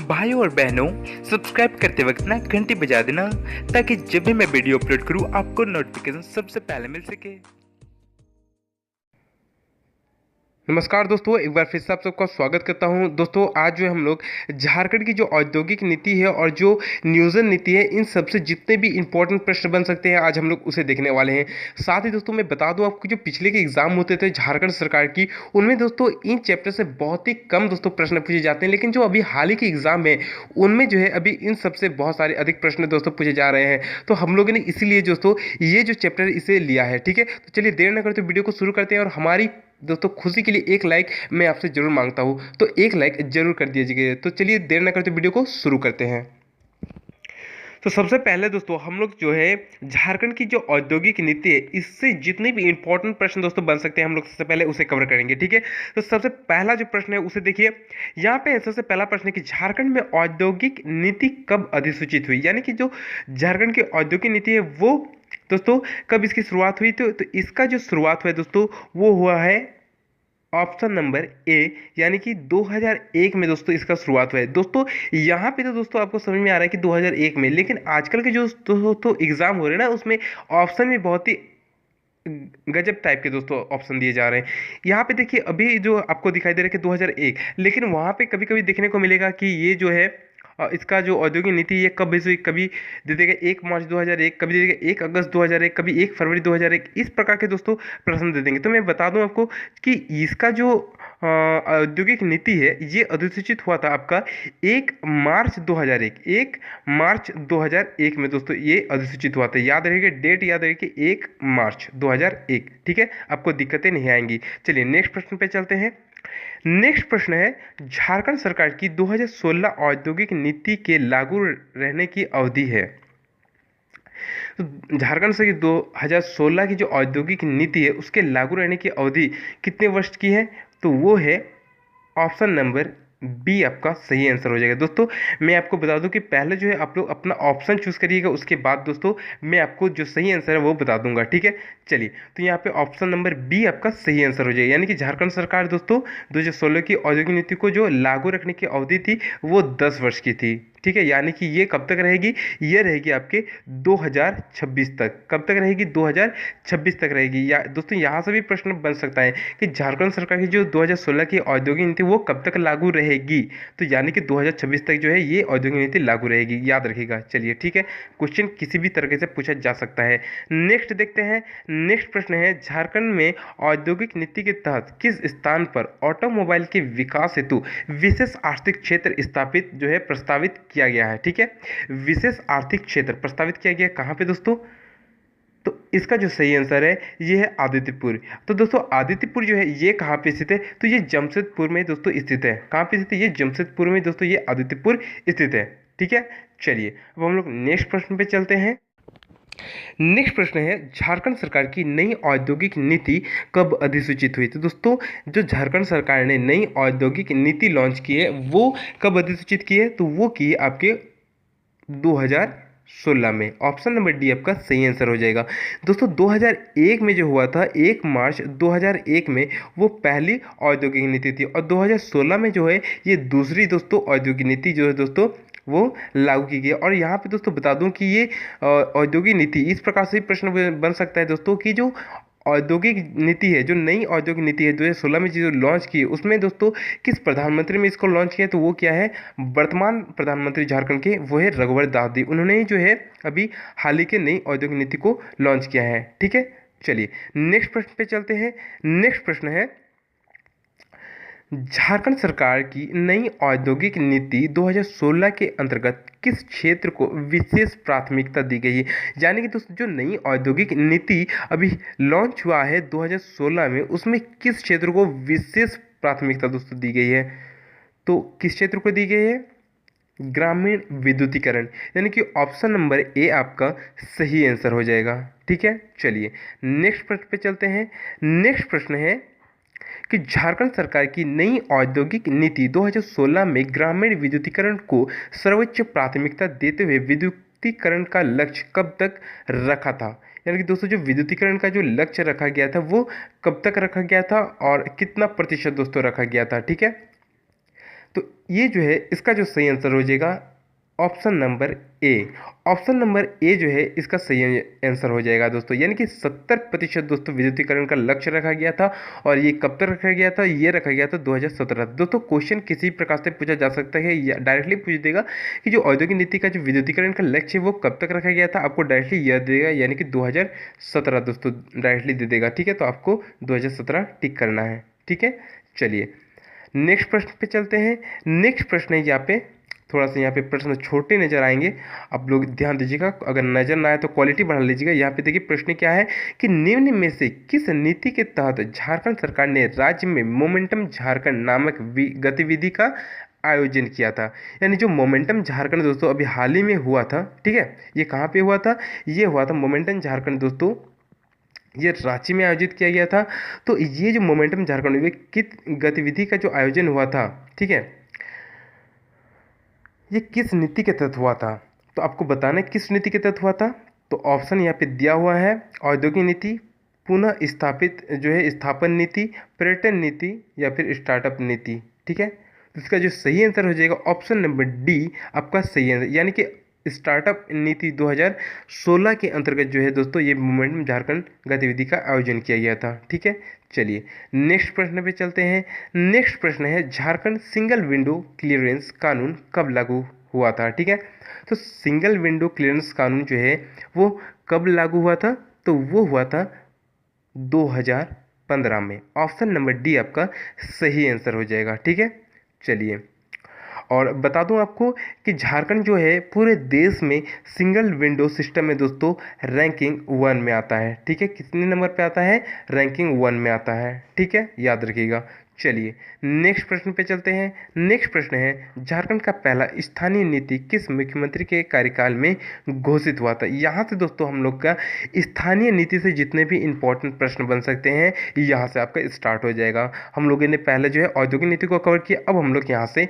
भाइयों और बहनों, सब्सक्राइब करते वक्त ना घंटी बजा देना ताकि जब भी मैं वीडियो अपलोड करूं आपको नोटिफिकेशन सबसे पहले मिल सके। नमस्कार दोस्तों, एक बार फिर से आप सबका स्वागत करता हूं। दोस्तों आज जो हम लोग झारखंड की जो औद्योगिक नीति है और जो नियोजन नीति है, इन सबसे जितने भी इंपॉर्टेंट प्रश्न बन सकते हैं आज हम लोग उसे देखने वाले हैं। साथ ही दोस्तों मैं बता दूं आपको, जो पिछले के एग्जाम होते थे झारखंड सरकार की, उनमें दोस्तों इन चैप्टर से बहुत ही कम दोस्तों प्रश्न पूछे जाते हैं, लेकिन जो अभी हाल ही के एग्जाम है उनमें जो है अभी इन सबसे बहुत सारे अधिक प्रश्न दोस्तों पूछे जा रहे हैं। तो हम लोगों ने इसीलिए दोस्तों ये जो चैप्टर इसे लिया है। ठीक है, तो चलिए देर न करते वीडियो को शुरू करते हैं। और हमारी दोस्तों खुशी के लिए एक लाइक मैं आपसे जरूर मांगता हूं, तो एक लाइक जरूर कर दीजिएगा। तो चलिए देर न करते वीडियो को शुरू करते हैं। तो सबसे पहले दोस्तों हम लोग जो है झारखंड की जो औद्योगिक नीति है, इससे जितने भी इंपॉर्टेंट प्रश्न दोस्तों बन सकते हैं हम लोग सबसे पहले उसे कवर करेंगे। ठीक है, तो सबसे पहला जो प्रश्न है उसे देखिए। यहाँ पे सबसे पहला प्रश्न है कि झारखंड में औद्योगिक नीति कब अधिसूचित हुई, यानी कि जो झारखंड की औद्योगिक नीति है वो दोस्तों कब इसकी शुरुआत हुई। तो इसका जो शुरुआत हुआ है दोस्तों वो हुआ है ऑप्शन नंबर ए, यानी कि 2001 में दोस्तों इसका शुरुआत हुआ है। दोस्तों यहाँ पे तो दोस्तों आपको समझ में आ रहा है कि 2001 में, लेकिन आजकल के जो दोस्तों एग्जाम हो रहे हैं ना, उसमें ऑप्शन में बहुत ही गजब टाइप के दोस्तों ऑप्शन दिए जा रहे हैं। यहाँ पे देखिए अभी जो आपको दिखाई दे रहा है कि 2001, लेकिन वहाँ पे कभी कभी देखने को मिलेगा कि ये जो है इसका जो औद्योगिक नीति ये कब हुई, कभी दे देगा 1 मार्च 2001, कभी दे देगा 1 अगस्त 2001, कभी 1 फरवरी 2001, इस प्रकार के दोस्तों प्रश्न दे देंगे। तो मैं बता दूं आपको कि इसका जो औद्योगिक नीति है ये अधिसूचित हुआ था आपका 1 मार्च 2001, 1 मार्च 2001 में दोस्तों ये अधिसूचित हुआ था। याद रहेगा, डेट याद रहेगी 1 मार्च 2001। ठीक है, आपको दिक्कतें नहीं आएंगी। चलिए नेक्स्ट प्रश्न पे चलते हैं। नेक्स्ट प्रश्न है, झारखंड सरकार की 2016 औद्योगिक नीति के लागू रहने की अवधि है। तो झारखंड से 2016 की जो औद्योगिक नीति है उसके लागू रहने की अवधि कितने वर्ष की है, तो वो है ऑप्शन नंबर बी आपका सही आंसर हो जाएगा। दोस्तों मैं आपको बता दूं कि पहले जो है आप लोग अपना ऑप्शन चूज करिएगा, उसके बाद दोस्तों मैं आपको जो सही आंसर है वो बता दूंगा। ठीक है, चलिए तो यहाँ पे ऑप्शन नंबर बी आपका सही आंसर हो जाएगा, यानी कि झारखंड सरकार दोस्तों 2016 की औद्योगिक नीति को जो लागू रखने की अवधि थी वो 10 वर्ष की थी। ठीक है, यानी कि ये कब तक रहेगी, ये रहेगी आपके 2026 तक। कब तक रहेगी, 2026 तक रहेगी। या दोस्तों यहाँ से भी प्रश्न बन सकता है कि झारखंड सरकार की जो 2016 की औद्योगिक नीति वो कब तक लागू रहेगी, तो यानी कि 2026 तक जो है ये औद्योगिक नीति लागू रहेगी, याद रखिएगा। चलिए ठीक है, क्वेश्चन किसी भी तरीके से पूछा जा सकता है। नेक्स्ट देखते हैं। नेक्स्ट प्रश्न है, झारखंड में औद्योगिक नीति के तहत किस स्थान पर ऑटोमोबाइल के विकास हेतु विशेष आर्थिक क्षेत्र स्थापित जो है प्रस्तावित किया गया है। ठीक है, विशेष आर्थिक क्षेत्र प्रस्तावित किया गया कहां पे दोस्तों, तो इसका जो सही आंसर है ये है आदित्यपुर। तो दोस्तों आदित्यपुर जो है ये कहाँ पे स्थित है, तो ये जमशेदपुर में दोस्तों स्थित है। कहाँ पे स्थित है, ये जमशेदपुर में दोस्तों ये आदित्यपुर स्थित है। ठीक है, चलिए अब हम लोग नेक्स्ट प्रश्न पे चलते हैं। नेक्स्ट प्रश्न है, झारखंड सरकार की नई औद्योगिक नीति कब अधिसूचित हुई। तो दोस्तों जो झारखंड सरकार ने नई औद्योगिक नीति लॉन्च की है वो कब अधिसूचित की है, तो वो की आपके 2016 में। ऑप्शन नंबर डी आपका सही आंसर हो जाएगा। दोस्तों 2001 में जो हुआ था 1 मार्च 2001 में वो पहली औद्योगिक नीति थी, और 2016 में जो है ये दूसरी दोस्तों औद्योगिक नीति जो है दोस्तों वो लागू की गई। और यहाँ पे दोस्तों बता दूं कि ये औद्योगिक नीति इस प्रकार से प्रश्न बन सकता है दोस्तों कि जो औद्योगिक नीति है, जो नई औद्योगिक नीति है 2016 में जो लॉन्च की है, उसमें दोस्तों किस प्रधानमंत्री में इसको लॉन्च किया, तो वो क्या है, वर्तमान प्रधानमंत्री झारखंड के वो है रघुवर दास जी। उन्होंने जो है अभी हाल ही के नई औद्योगिक नीति को लॉन्च किया है। ठीक है, चलिए नेक्स्ट प्रश्न पे चलते हैं। नेक्स्ट प्रश्न है, झारखंड सरकार की नई औद्योगिक नीति 2016 के अंतर्गत किस क्षेत्र को विशेष प्राथमिकता दी गई है, यानी कि दोस्तों जो नई औद्योगिक नीति अभी लॉन्च हुआ है 2016 में, उसमें किस क्षेत्र को विशेष प्राथमिकता दोस्तों दी गई है, तो किस क्षेत्र को दी गई है, ग्रामीण विद्युतीकरण, यानी कि ऑप्शन नंबर ए आपका सही आंसर हो जाएगा। ठीक है, चलिए नेक्स्ट प्रश्न पे चलते हैं। नेक्स्ट प्रश्न है कि झारखंड सरकार की नई औद्योगिक नीति 2016 में ग्रामीण विद्युतीकरण को सर्वोच्च प्राथमिकता देते हुए विद्युतीकरण का लक्ष्य कब तक रखा था, यानी कि दोस्तों जो विद्युतीकरण का जो लक्ष्य रखा गया था वो कब तक रखा गया था और कितना प्रतिशत दोस्तों रखा गया था। ठीक है, तो ये जो है इसका जो सही आंसर हो जाएगा option number A. Option number A जो है इसका सही आंसर हो जाएगा दोस्तों, यानी कि 70% दोस्तों विद्युतीकरण का लक्ष्य रखा गया था। और ये कब तक रखा गया था? ये रखा गया था 2017। दोस्तों क्वेश्चन किसी प्रकार से पूछा जा सकता है या डायरेक्टली पूछ देगा कि जो औद्योगिक नीति का जो विद्युतीकरण का लक्ष्य है वो कब तक रखा गया था, आपको डायरेक्टली यह देगा, यानी कि 2017 दोस्तों डायरेक्टली दे देगा। ठीक है, तो आपको 2017 टिक करना है। ठीक है, चलिए नेक्स्ट प्रश्न पे चलते हैं। नेक्स्ट प्रश्न है यहाँ पे, थोड़ा सा यहाँ पे प्रश्न छोटे नजर आएंगे, आप लोग ध्यान दीजिएगा, अगर नजर ना आए तो क्वालिटी बढ़ा लीजिएगा। यहाँ पे देखिए प्रश्न क्या है कि निम्न में से किस नीति के तहत झारखंड सरकार ने राज्य में मोमेंटम झारखंड नामक गतिविधि का आयोजन किया था। यानी जो मोमेंटम झारखंड दोस्तों अभी हाल ही में हुआ था, ठीक है, ये कहाँ पे हुआ था? ये हुआ था मोमेंटम झारखंड दोस्तों, ये रांची में आयोजित किया गया था। तो ये जो मोमेंटम झारखंड में किस गतिविधि का जो आयोजन हुआ था, ठीक है, ये किस नीति के तहत हुआ था? तो आपको बताना है किस नीति के तहत हुआ था। तो ऑप्शन यहाँ पे दिया हुआ है, औद्योगिक नीति, पुनः स्थापित जो है स्थापन नीति, पर्यटन नीति या फिर स्टार्टअप नीति। ठीक है, तो इसका जो सही आंसर हो जाएगा ऑप्शन नंबर डी आपका सही आंसर, यानी कि स्टार्टअप नीति 2016 के अंतर्गत जो है दोस्तों ये मोमेंटम झारखंड गतिविधि का आयोजन किया गया था। ठीक है, चलिए नेक्स्ट प्रश्न पे चलते हैं। नेक्स्ट प्रश्न है झारखंड सिंगल विंडो क्लियरेंस कानून कब लागू हुआ था? ठीक है, तो सिंगल विंडो क्लियरेंस कानून जो है वो कब लागू हुआ था? तो वो हुआ था 2015 में। ऑप्शन नंबर डी आपका सही आंसर हो जाएगा। ठीक है, चलिए और बता दूं आपको कि झारखंड जो है पूरे देश में सिंगल विंडो सिस्टम में दोस्तों रैंकिंग 1 में आता है। ठीक है, कितने नंबर पे आता है? रैंकिंग 1 में आता है। ठीक है, याद रखिएगा। चलिए नेक्स्ट प्रश्न पे चलते हैं। नेक्स्ट प्रश्न है झारखंड का पहला स्थानीय नीति किस मुख्यमंत्री के कार्यकाल में घोषित हुआ था? यहाँ से दोस्तों हम लोग का स्थानीय नीति से जितने भी इंपॉर्टेंट प्रश्न बन सकते हैं यहाँ से आपका स्टार्ट हो जाएगा। हम लोगों ने पहले जो है औद्योगिक नीति को कवर किया, अब हम लोग यहाँ से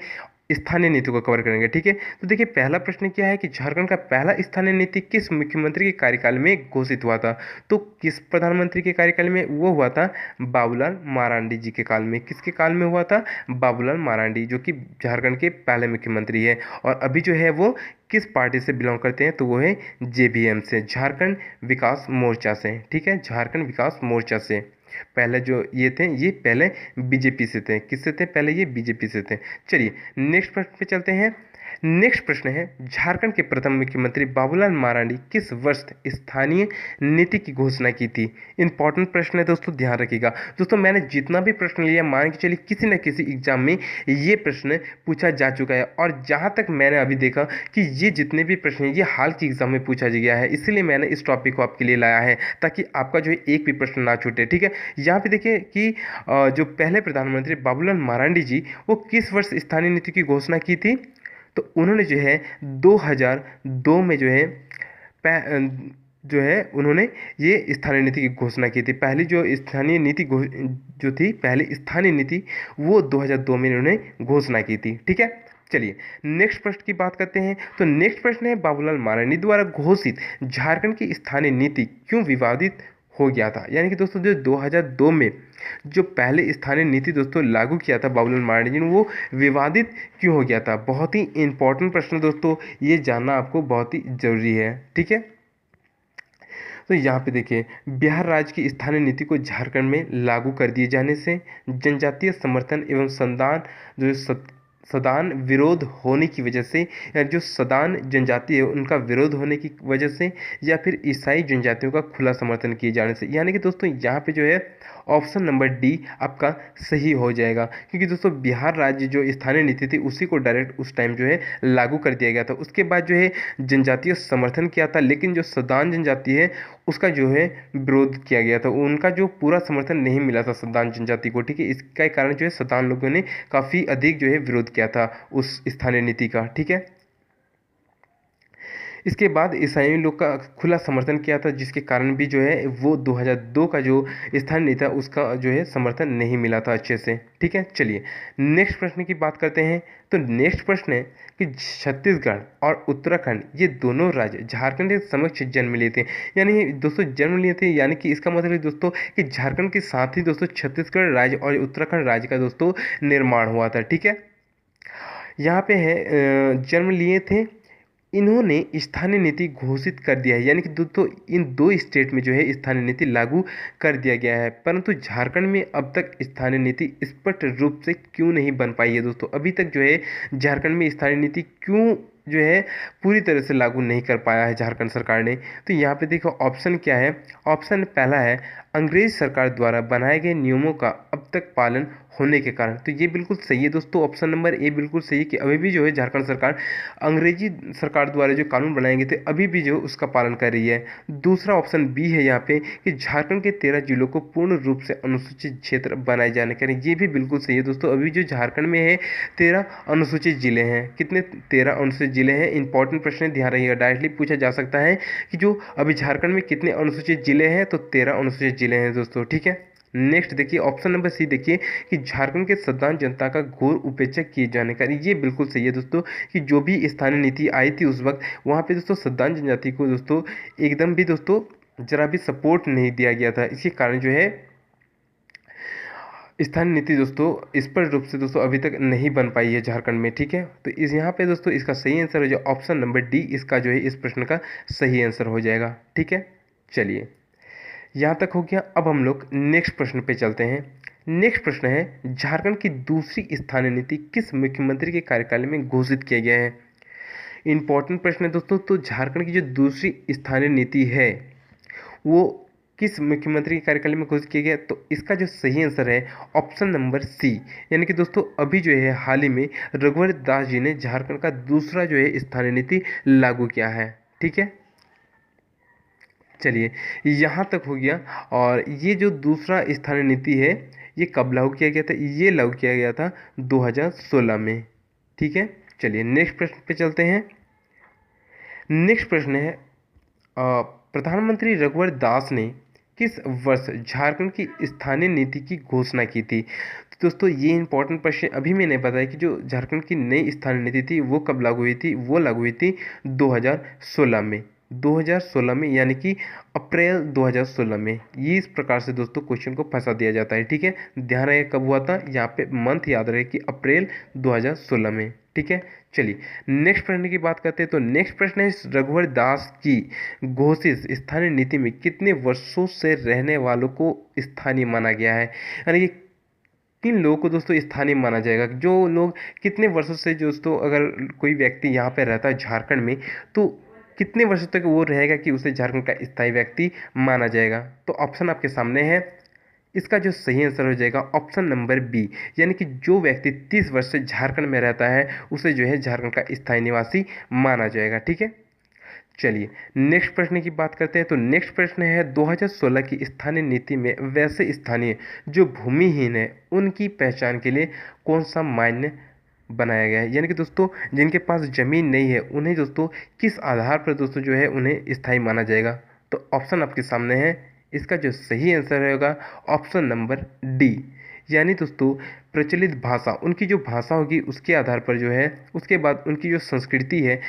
स्थानीय नीति को कवर करेंगे। ठीक है, तो देखिए पहला प्रश्न क्या है कि झारखंड का पहला स्थानीय नीति किस मुख्यमंत्री के कार्यकाल में घोषित हुआ था? तो किस प्रधानमंत्री के कार्यकाल में? वो हुआ था बाबूलाल मारांडी जी के काल में। किसके काल में हुआ था? बाबूलाल मारांडी, जो कि झारखंड के पहले मुख्यमंत्री है। और अभी जो है वो किस पार्टी से बिलोंग करते हैं? तो वो है JVM से, झारखंड विकास मोर्चा से। ठीक है, झारखंड विकास मोर्चा से। पहले जो ये थे ये पहले बीजेपी से थे। किससे थे? पहले ये बीजेपी से थे। चलिए नेक्स्ट प्रश्न पे चलते हैं। नेक्स्ट प्रश्न है झारखंड के प्रथम मुख्यमंत्री बाबूलाल मारांडी किस वर्ष स्थानीय नीति की घोषणा की थी? इंपॉर्टेंट प्रश्न है दोस्तों, ध्यान रखिएगा। दोस्तों मैंने जितना भी प्रश्न लिया मान के चलिए किसी न किसी एग्जाम में ये प्रश्न पूछा जा चुका है। और जहाँ तक मैंने अभी देखा कि ये जितने भी प्रश्न हैं ये हाल के एग्जाम में पूछा गया है, इसलिए मैंने इस टॉपिक को आपके लिए लाया है ताकि आपका जो है एक भी प्रश्न ना छूटे। ठीक है, यहाँ पे देखिए कि जो पहले प्रधानमंत्री बाबूलाल मारांडी जी वो किस वर्ष स्थानीय नीति की घोषणा की थी? तो उन्होंने जो है 2002 में जो है उन्होंने ये स्थानीय नीति की घोषणा की थी। पहली जो स्थानीय नीति जो थी पहली स्थानीय नीति वो 2002 में इन्होंने घोषणा की थी। ठीक है, चलिए नेक्स्ट प्रश्न की बात करते हैं। तो नेक्स्ट प्रश्न है बाबूलाल मारांडी द्वारा घोषित झारखंड की स्थानीय नीति क्यों विवादित हो गया था? यानी कि दोस्तों जो 2002 में जो पहले स्थानीय नीति दोस्तों लागू किया था बाबूलाल मारांडी जी ने, वो विवादित क्यों हो गया था? बहुत ही इंपॉर्टेंट प्रश्न दोस्तों, ये जानना आपको बहुत ही जरूरी है। ठीक है, तो यहाँ पे देखिए बिहार राज्य की स्थानीय नीति को झारखंड में लागू कर दिए जाने से जनजातीय समर्थन एवं संदान जो सदान विरोध होने की वजह से, या जो सदान जनजाति है उनका विरोध होने की वजह से, या फिर ईसाई जनजातियों का खुला समर्थन किए जाने से। यानी कि दोस्तों यहाँ पे जो है ऑप्शन नंबर डी आपका सही हो जाएगा, क्योंकि दोस्तों बिहार राज्य जो स्थानीय नीति थी उसी को डायरेक्ट उस टाइम जो है लागू कर दिया गया था। उसके बाद जो है जनजातीय समर्थन किया था, लेकिन जो सदान जनजाति है उसका जो है विरोध किया गया था, उनका जो पूरा समर्थन नहीं मिला था सदान जनजाति को। ठीक है, इसका कारण जो है सदान लोगों ने काफ़ी अधिक जो है विरोध किया था उस स्थानीय नीति का। ठीक है, इसके बाद ईसाई लोग का खुला समर्थन किया था, जिसके कारण भी जो है वो 2002 का जो स्थानीय नीति था उसका जो है समर्थन नहीं मिला था अच्छे से। ठीक है, चलिए नेक्स्ट प्रश्न की बात करते हैं। तो नेक्स्ट प्रश्न है कि छत्तीसगढ़ और उत्तराखंड ये दोनों राज्य झारखंड के समक्ष जन्म लिए थे। यानी दोस्तों जन्म लिए थे, यानी कि इसका मतलब है दोस्तों कि झारखंड के साथ ही दोस्तों छत्तीसगढ़ राज्य और उत्तराखंड राज्य का दोस्तों निर्माण हुआ था। ठीक है, यहाँ पे है जन्म लिए थे, इन्होंने स्थानीय नीति घोषित कर दिया है, यानी कि दोस्तों इन दो स्टेट में जो है स्थानीय नीति लागू कर दिया गया है। परंतु झारखंड में अब तक स्थानीय नीति स्पष्ट रूप से क्यों नहीं बन पाई है दोस्तों? अभी तक जो है झारखंड में स्थानीय नीति क्यों जो है पूरी तरह से लागू नहीं कर पाया है झारखंड सरकार ने? तो यहाँ पे देखो ऑप्शन क्या है। ऑप्शन पहला है अंग्रेज सरकार द्वारा बनाए गए नियमों का अब तक पालन होने के कारण। तो ये बिल्कुल सही है दोस्तों, ऑप्शन नंबर ए बिल्कुल सही है कि अभी भी जो है झारखंड सरकार अंग्रेजी सरकार द्वारा जो कानून बनाए गए थे अभी भी जो उसका पालन कर रही है। दूसरा ऑप्शन बी है यहाँ पे कि झारखंड के 13 जिलों को पूर्ण रूप से अनुसूचित क्षेत्र बनाए जाने का, ये भी बिल्कुल सही है दोस्तों। अभी जो झारखंड में है 13 अनुसूचित जिले हैं। कितने? 13 अनुसूचित जिले हैं। इंपॉर्टेंट प्रश्न है, ध्यान रखिएगा, डायरेक्टली पूछा जा सकता है कि जो अभी झारखंड में कितने अनुसूचित जिले हैं, तो 13 अनुसूचित जिले हैं दोस्तों, ठीक है। नेक्स्ट देखिए ऑप्शन नंबर सी देखिए कि झारखंड के साधारण जनता का घोर उपेक्षा किए जाने का, ये बिल्कुल सही है दोस्तों कि जो भी स्थानीय नीति आई थी उस वक्त वहाँ पे दोस्तों साधारण जनजाति को दोस्तों एकदम भी दोस्तों जरा भी सपोर्ट नहीं दिया गया था। इसी कारण जो है स्थानीय नीति दोस्तों स्पष्ट रूप से दोस्तों अभी तक नहीं बन पाई है झारखंड में, ठीक है। तो इस यहाँ पे दोस्तों इसका सही आंसर हो जाए ऑप्शन नंबर डी, इसका जो है इस प्रश्न का सही आंसर हो जाएगा, ठीक है। चलिए यहाँ तक हो गया। अब हम लोग नेक्स्ट प्रश्न पे चलते हैं। नेक्स्ट प्रश्न है झारखंड की दूसरी स्थानीय नीति किस मुख्यमंत्री के कार्यकाल में घोषित किया गया है? इंपॉर्टेंट प्रश्न है दोस्तों। तो झारखंड की जो दूसरी स्थानीय नीति है वो किस मुख्यमंत्री के कार्यकाल में घोषित किया गया? तो इसका जो सही आंसर है ऑप्शन नंबर सी, यानी कि दोस्तों अभी जो है हाल ही में रघुवर दास जी ने झारखंड का दूसरा जो है स्थानीय नीति लागू किया है, ठीक है। चलिए यहाँ तक हो गया। और ये जो दूसरा स्थानीय नीति है ये कब लागू किया गया था? ये लागू किया गया था 2016 में, ठीक है। चलिए नेक्स्ट प्रश्न पे चलते हैं। नेक्स्ट प्रश्न है प्रधानमंत्री रघुवर दास ने किस वर्ष झारखंड की स्थानीय नीति की घोषणा की थी? तो दोस्तों ये इंपॉर्टेंट प्रश्न अभी मैंने बताया कि जो झारखंड की नई स्थानीय नीति थी वो कब लागू हुई थी? वो लागू हुई थी 2016 में। 2016 में, यानी कि अप्रैल 2016 में। ये इस प्रकार से दोस्तों क्वेश्चन को फंसा दिया जाता है, ठीक है। ध्यान रहे कब हुआ था, यहाँ पे मंथ याद रहे कि अप्रैल 2016 में, ठीक है। चलिए नेक्स्ट प्रश्न की बात करते हैं। तो नेक्स्ट प्रश्न है रघुवर दास की घोषित स्थानीय नीति में कितने वर्षों से रहने वालों को स्थानीय माना गया है? यानी कि किन लोगों को दोस्तों स्थानीय माना जाएगा? जो लोग कितने वर्षों से दोस्तों अगर कोई व्यक्ति यहाँ पे रहता है झारखंड में तो कितने वर्षों तक वो रहेगा कि उसे झारखंड का स्थायी व्यक्ति माना जाएगा? तो ऑप्शन आपके सामने है। इसका जो सही आंसर हो जाएगा ऑप्शन नंबर बी, यानी कि जो व्यक्ति 30 वर्ष से झारखंड में रहता है उसे जो है झारखंड का स्थायी निवासी माना जाएगा, ठीक है। चलिए नेक्स्ट प्रश्न की बात करते हैं। तो नेक्स्ट प्रश्न है 2016 की स्थानीय नीति में वैसे स्थानीय जो भूमिहीन है उनकी पहचान के लिए कौन सा मान्य बनाया गया है? यानी कि दोस्तों जिनके पास ज़मीन नहीं है उन्हें दोस्तों किस आधार पर दोस्तों जो है उन्हें स्थायी माना जाएगा? तो ऑप्शन आपके सामने है। इसका जो सही आंसर होगा ऑप्शन नंबर डी, यानी दोस्तों प्रचलित भाषा, उनकी जो भाषा होगी उसके आधार पर जो है, उसके बाद उनकी जो संस्कृति है,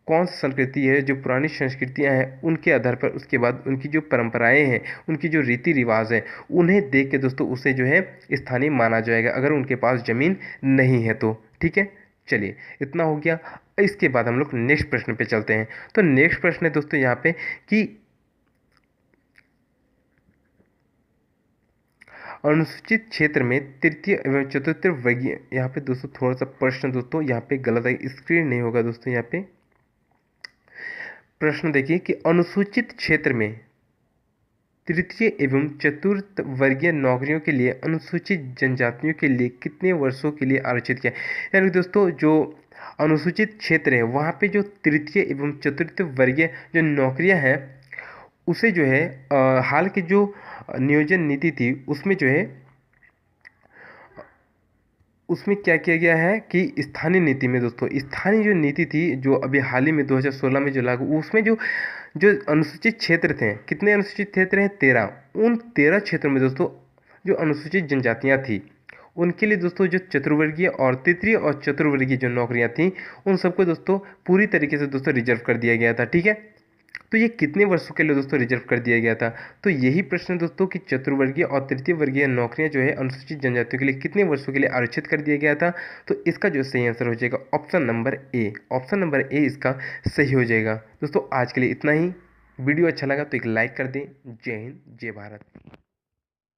कौन सी संस्कृति है, जो पुरानी संस्कृतियां हैं उनके आधार पर, उसके बाद उनकी जो परंपराएं हैं, उनकी जो रीति रिवाज हैं, उन्हें देख के दोस्तों उसे जो है स्थानीय माना जाएगा अगर उनके पास ज़मीन नहीं है तो, ठीक है। चलिए इतना हो गया। इसके बाद हम लोग नेक्स्ट प्रश्न पे चलते हैं। तो नेक्स्ट प्रश्न है दोस्तों यहाँ पे कि अनुसूचित क्षेत्र में तृतीय एवं चतुर्थ वर्गीय, यहाँ पे दोस्तों थोड़ा सा प्रश्न दोस्तों यहाँ पे गलत है, स्क्रीन नहीं होगा दोस्तों। यहाँ पे प्रश्न देखिए कि अनुसूचित क्षेत्र में तृतीय एवं चतुर्थ वर्गीय नौकरियों के लिए अनुसूचित जनजातियों के लिए कितने वर्षों के लिए आरक्षित किया? यानी दोस्तों जो अनुसूचित क्षेत्र है वहाँ पे जो तृतीय एवं चतुर्थ वर्गीय जो नौकरियाँ हैं उसे जो है हाल की जो नियोजन नीति थी उसमें जो है उसमें क्या किया गया है कि स्थानीय नीति में दोस्तों, स्थानीय जो नीति थी जो अभी हाल ही में 2016 में जो लागू, उसमें जो जो अनुसूचित क्षेत्र थे, कितने अनुसूचित क्षेत्र हैं? 13। उन 13 क्षेत्रों में दोस्तों जो अनुसूचित जनजातियां थी उनके लिए दोस्तों जो चतुर्वर्गीय और तृतीय और चतुर्वर्गीय जो नौकरियां थी उन सबको दोस्तों पूरी तरीके से दोस्तों रिजर्व कर दिया गया था, ठीक है। तो ये कितने वर्षों के लिए दोस्तों रिजर्व कर दिया गया था? तो यही प्रश्न दोस्तों कि चतुर्वर्गीय और तृतीय वर्गीय नौकरियां जो है अनुसूचित जनजातियों के लिए कितने वर्षों के लिए आरक्षित कर दिया गया था? तो इसका जो सही आंसर हो जाएगा option number A. Option number A इसका सही हो जाएगा। दोस्तों आज के लिए इतना ही। वीडियो अच्छा लगा तो एक लाइक कर दें। जय हिंद, जय भारत।